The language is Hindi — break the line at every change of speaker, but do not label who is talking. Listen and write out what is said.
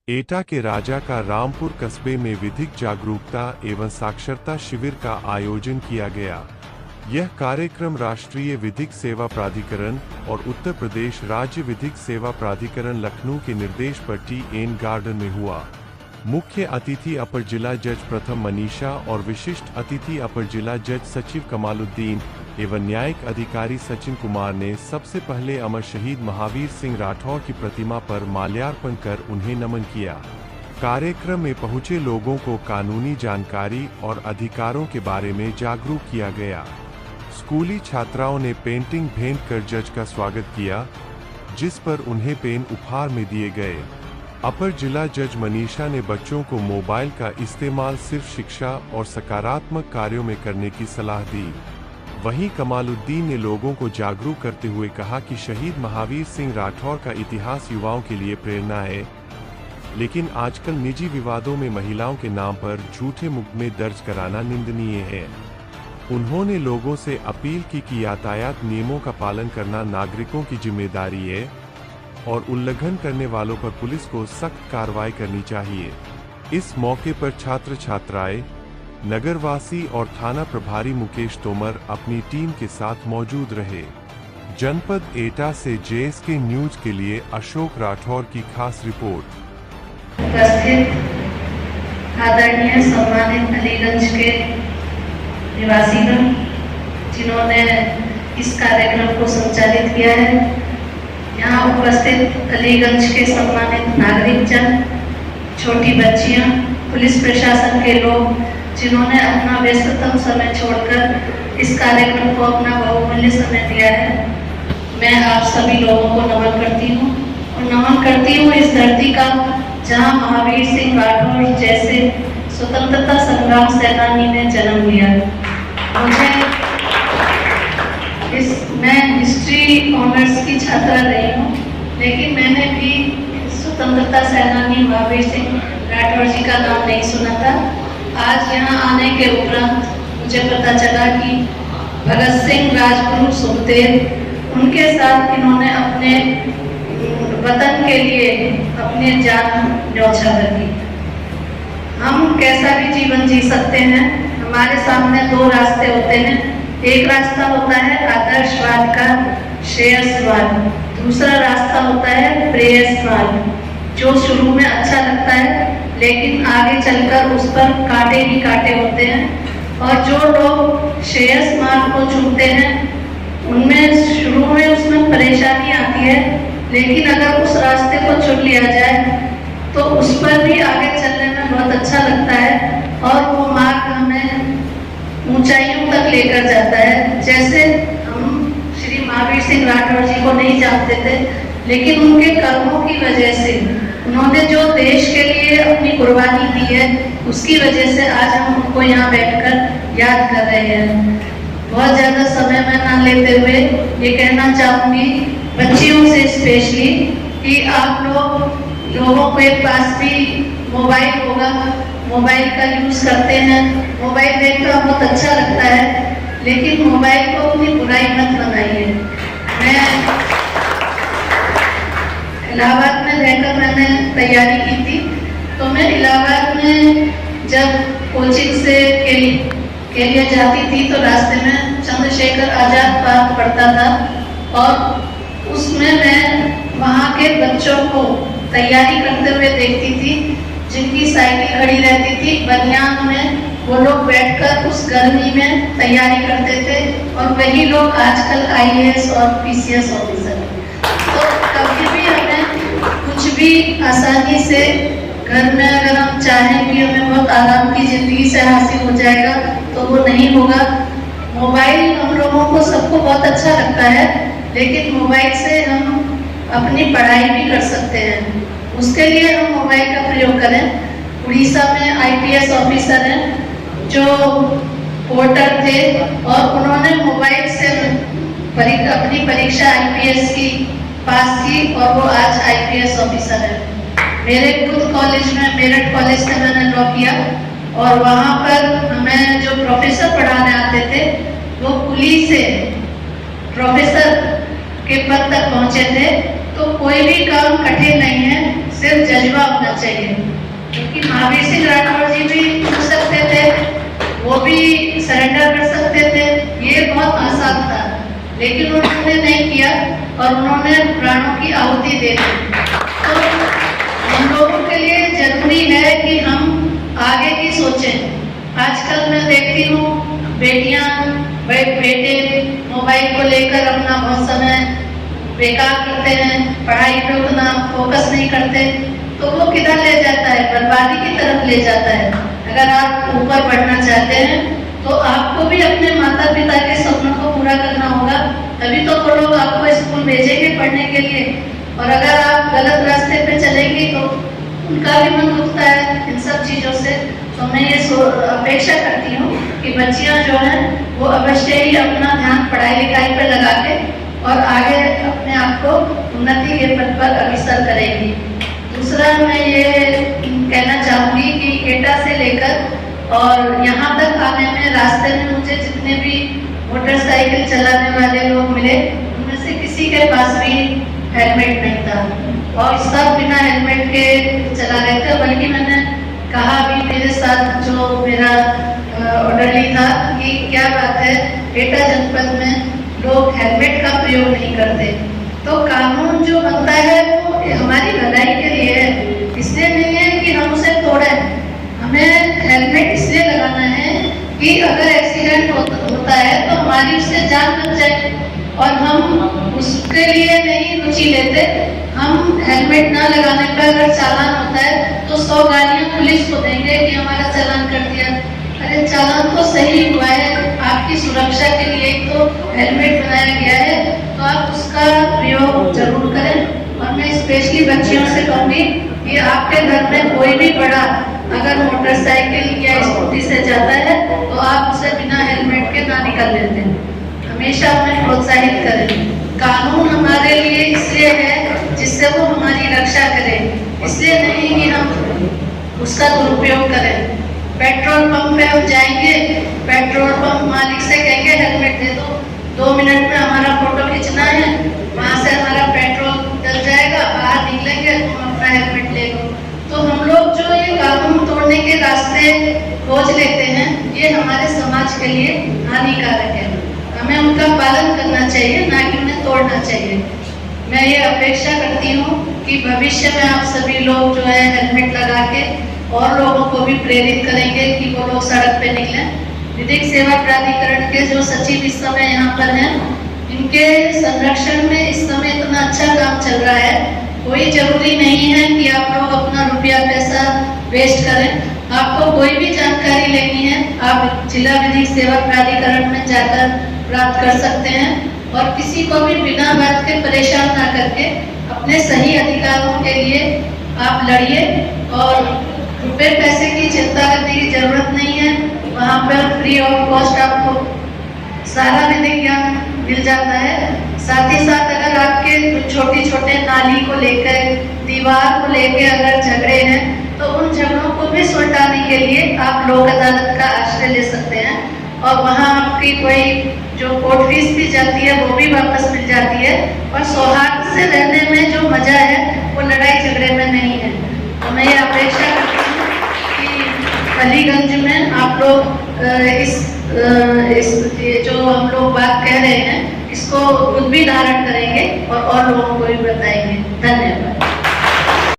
एटा के राजा का रामपुर कस्बे में विधिक जागरूकता एवं साक्षरता शिविर का आयोजन किया गया। यह कार्यक्रम राष्ट्रीय विधिक सेवा प्राधिकरण और उत्तर प्रदेश राज्य विधिक सेवा प्राधिकरण लखनऊ के निर्देश पर टी.एन. गार्डन में हुआ। मुख्य अतिथि अपर जिला जज प्रथम मनीषा और विशिष्ट अतिथि अपर जिला जज सचिव कमालुद्दीन एवं न्यायिक अधिकारी सचिन कुमार ने सबसे पहले अमर शहीद महावीर सिंह राठौर की प्रतिमा पर माल्यार्पण कर उन्हें नमन किया। कार्यक्रम में पहुंचे लोगों को कानूनी जानकारी और अधिकारों के बारे में जागरूक किया गया। स्कूली छात्राओं ने पेंटिंग भेंट कर जज का स्वागत किया, जिस पर उन्हें पेन उपहार में दिए गए। अपर जिला जज मनीषा ने बच्चों को मोबाइल का इस्तेमाल सिर्फ शिक्षा और सकारात्मक कार्यों में करने की सलाह दी। वहीं कमालुद्दीन ने लोगों को जागरूक करते हुए कहा कि शहीद महावीर सिंह राठौर का इतिहास युवाओं के लिए प्रेरणा है, लेकिन आजकल निजी विवादों में महिलाओं के नाम पर झूठे मुकदमे दर्ज कराना निंदनीय है। उन्होंने लोगों से अपील की कि यातायात नियमों का पालन करना नागरिकों की जिम्मेदारी है और उल्लंघन करने वालों पर पुलिस को सख्त कार्रवाई करनी चाहिए। इस मौके पर छात्र छात्राएं, नगरवासी और थाना प्रभारी मुकेश तोमर अपनी टीम के साथ मौजूद रहे। जनपद एटा से JSK न्यूज के लिए अशोक राठौर की खास रिपोर्ट।
उपस्थित आदरणीय सम्मानित अलीगंज के निवासीगण, जिन्होंने इस कार्यक्रम को संचालित किया है, यहाँ उपस्थित अलीगंज के सम्मानित नागरिक जन, छोटी बच्चियाँ, पुलिस प्रशासन के लोग, जिन्होंने अपना व्यस्ततम समय छोड़कर इस कार्यक्रम को अपना बहुमूल्य समय दिया है, मैं आप सभी लोगों को नमन करती हूँ और नमन करती हूँ इस धरती का, जहाँ महावीर सिंह राठौर जैसे स्वतंत्रता संग्राम सेनानी ने जन्म लिया। मैं हिस्ट्री ऑनर्स की छात्रा रही हूँ, लेकिन मैंने भी स्वतंत्रता सेनानी महावीर सिंह राठौर जी का नाम नहीं सुना था। आज यहाँ आने के उपरांत मुझे पता चला कि भगत सिंह, राजगुरु, सुखदेव, उनके साथ इन्होंने अपने वतन के लिए अपने जान न्यौछावर की। हम कैसा भी जीवन जी सकते हैं, हमारे सामने दो रास्ते होते हैं। एक रास्ता होता है आदर्शवाद का, श्रेयसवाद, दूसरा रास्ता होता है प्रेयसवाद, जो शुरू में अच्छा लगता है लेकिन आगे चलकर उस पर कांटे ही कांटे होते हैं। और जो लोग श्रेयस मार्ग को चुनते हैं, उनमें शुरू में उसमें परेशानी आती है, लेकिन अगर उस रास्ते को चुन लिया जाए तो उस पर भी आगे चलने में बहुत अच्छा लगता है और वो मार्ग हमें ऊंचाइयों तक लेकर जाता है। जैसे हम श्री महावीर सिंह राठौर जी को नहीं जानते थे, लेकिन उनके कर्मों की वजह से, उन्होंने जो देश के लिए अपनी कुर्बानी दी है, उसकी वजह से आज हम उनको यहाँ बैठकर याद कर रहे हैं। बहुत ज़्यादा समय में ना लेते हुए ये कहना चाहूँगी बच्चियों से स्पेशली कि आप लोगों के पास भी मोबाइल होगा, मोबाइल का यूज़ करते हैं, मोबाइल देखना बहुत अच्छा लगता है, लेकिन मोबाइल को अपनी बुराई मत बनाइए। मैं इलाहाबाद में रहकर मैंने तैयारी की थी, तो मैं इलाहाबाद में जब कोचिंग से के लिए जाती थी तो रास्ते में चंद्रशेखर आजाद पार्क पड़ता था और उसमें मैं वहाँ के बच्चों को तैयारी करते हुए देखती थी, जिनकी साइकिल खड़ी रहती थी बनियान में, वो लोग बैठकर उस गर्मी में तैयारी करते थे और वही लोग आजकल IAS और PCS ऑफिसर हैं। तो कभी भी हमें कुछ भी आसानी से घर में अगर हम चाहें कि हमें बहुत आराम की जिंदगी से हासिल हो जाएगा, तो वो नहीं होगा। मोबाइल हम लोगों को सबको बहुत अच्छा लगता है, लेकिन मोबाइल से हम अपनी पढ़ाई भी कर सकते हैं। उसके लिए हम मोबाइल का प्रयोग करें। उड़ीसा में IPS ऑफिसर हैं जो पोर्टर थे और उन्होंने मोबाइल से अपनी परीक्षा IPS की पास की और वो आज IPS ऑफिसर है। मेरे खुद कॉलेज में, मेरठ कॉलेज से मैंने लॉ किया और वहाँ पर हमें जो प्रोफेसर पढ़ाने आते थे, वो कुली से प्रोफेसर के पद तक पहुँचे थे। तो कोई भी काम कठिन नहीं है, सिर्फ जज्बा होना चाहिए। महावीर सिंह राठौर जी भी पूछ सकते थे, वो भी सरेंडर कर सकते थे, ये बहुत आसान था, लेकिन उन्होंने नहीं किया और उन्होंने प्राणों की आहुति दे दी। तो हम लोगों के लिए जरूरी है कि हम आगे की सोचें। आजकल मैं देखती हूँ बेटियां बेटे मोबाइल को लेकर अपना बहुत समय बेकार करते हैं, पढ़ाई पे उतना फोकस नहीं करते, तो वो किधर ले जाता है, बर्बादी की तरफ ले जाता है। अगर आप ऊपर बढ़ना चाहते हैं तो आपको भी अपने माता पिता के सपनों को पूरा करना होगा, तभी तो वो लोग आपको स्कूल भेजेंगे पढ़ने के लिए। और अगर आप गलत रास्ते पे चलेंगे तो उनका भी मन दुखता है इन सब चीज़ों से। तो मैं ये अपेक्षा करती हूँ कि बच्चियाँ जो हैं वो अवश्य ही अपना ध्यान पढ़ाई लिखाई पर लगा के और आगे अपने आप को उन्नति के पथ पर अग्रसर करेंगी। दूसरा मैं ये कहना चाहूँगी कि एटा से लेकर और यहाँ तक आने में रास्ते में मुझे जितने भी मोटरसाइकिल चलाने वाले लोग मिले, उनमें से किसी के पास भी हेलमेट नहीं था और सब बिना हेलमेट के चला रहे थे। बल्कि मैंने कहा भी मेरे साथ जो मेरा ऑर्डरली था कि क्या बात है एटा जनपद में लोग हेलमेट का प्रयोग नहीं करते। तो कानून जो बनता है वो हमारी भलाई के लिए है, इसलिए नहीं है कि हम उसे तोड़ें। हमें हेलमेट इसलिए लगाना है कि अगर एक्सीडेंट होता है तो हमारी उससे जान बच जाए, और हम उसके लिए नहीं रुचि लेते। हम हेलमेट ना लगाने पर अगर चालान होता है तो 100 गालियां पुलिस को देंगे कि हमारा चालान कर दिया। अरे चालान तो सही हुआ है, आपकी सुरक्षा के लिए तो हेलमेट बनाया गया है, तो आप उसका प्रयोग जरूर करें। और मैं स्पेशली बच्चियों से कहूँगी कि आपके घर में कोई भी बड़ा अगर मोटरसाइकिल या स्कूटी से जाता है तो आप उसे बिना हेलमेट के ना निकल लेते हैं, हमेशा उन्हें प्रोत्साहित करें। कानून हमारे लिए इसलिए है जिससे वो हमारी रक्षा करे, इसलिए नहीं कि हम उसका दुरुपयोग करें। पेट्रोल पंप पे हम जाएंगे, पेट्रोल पंप मालिक से कहेंगे हेलमेट दे दो, 2 मिनट में हमारा फोटो खींचना है, वहाँ से हमारा पेट्रोल डल जाएगा, बाहर निकलेंगे तुम अपना हेलमेट ले लो। तो हम लोग जो ये कानून तोड़ने के रास्ते खोज लेते हैं, ये हमारे समाज के लिए हानिकारक है। हमें उनका पालन करना चाहिए, ना कि उन्हें तोड़ना चाहिए। मैं ये अपेक्षा करती हूँ कि भविष्य में आप सभी लोग जो है हेलमेट लगा के और लोगों को भी प्रेरित करेंगे कि वो लोग सड़क पे निकलें। विधिक सेवा प्राधिकरण के जो सचिव इस समय यहाँ पर हैं, इनके संरक्षण में इस समय इतना अच्छा काम चल रहा है, कोई जरूरी नहीं है कि आप लोग अपना रुपया पैसा वेस्ट करें। आपको कोई भी जानकारी लेनी है आप जिला विधिक सेवा प्राधिकरण में जाकर प्राप्त कर सकते हैं, और किसी को भी बिना बात के परेशान ना करके अपने सही अधिकारों के लिए आप लड़िए। और रुपए पैसे की चिंता करने की जरूरत नहीं है, वहाँ पर फ्री ऑफ कॉस्ट आपको सारा विधिक ज्ञान मिल जाता है। साथ ही साथ अगर आपके छोटे छोटे नाली को लेकर, दीवार को लेकर अगर झगड़े हैं तो उन झगड़ों को भी सुलझाने के लिए आप लोक अदालत का आश्रय ले सकते हैं, और वहाँ आपकी कोई जो कोर्ट फीस भी जाती है वो भी वापस मिल जाती है। और सौहार्द से रहने में जो मजा है वो लड़ाई झगड़े में नहीं है। तो मैं ये अपेक्षा करती हूँ कि अलीगंज में आप लोग इस जो हम लोग बात कह रहे हैं इसको खुद भी धारण करेंगे और लोगों को भी बताएंगे। धन्यवाद।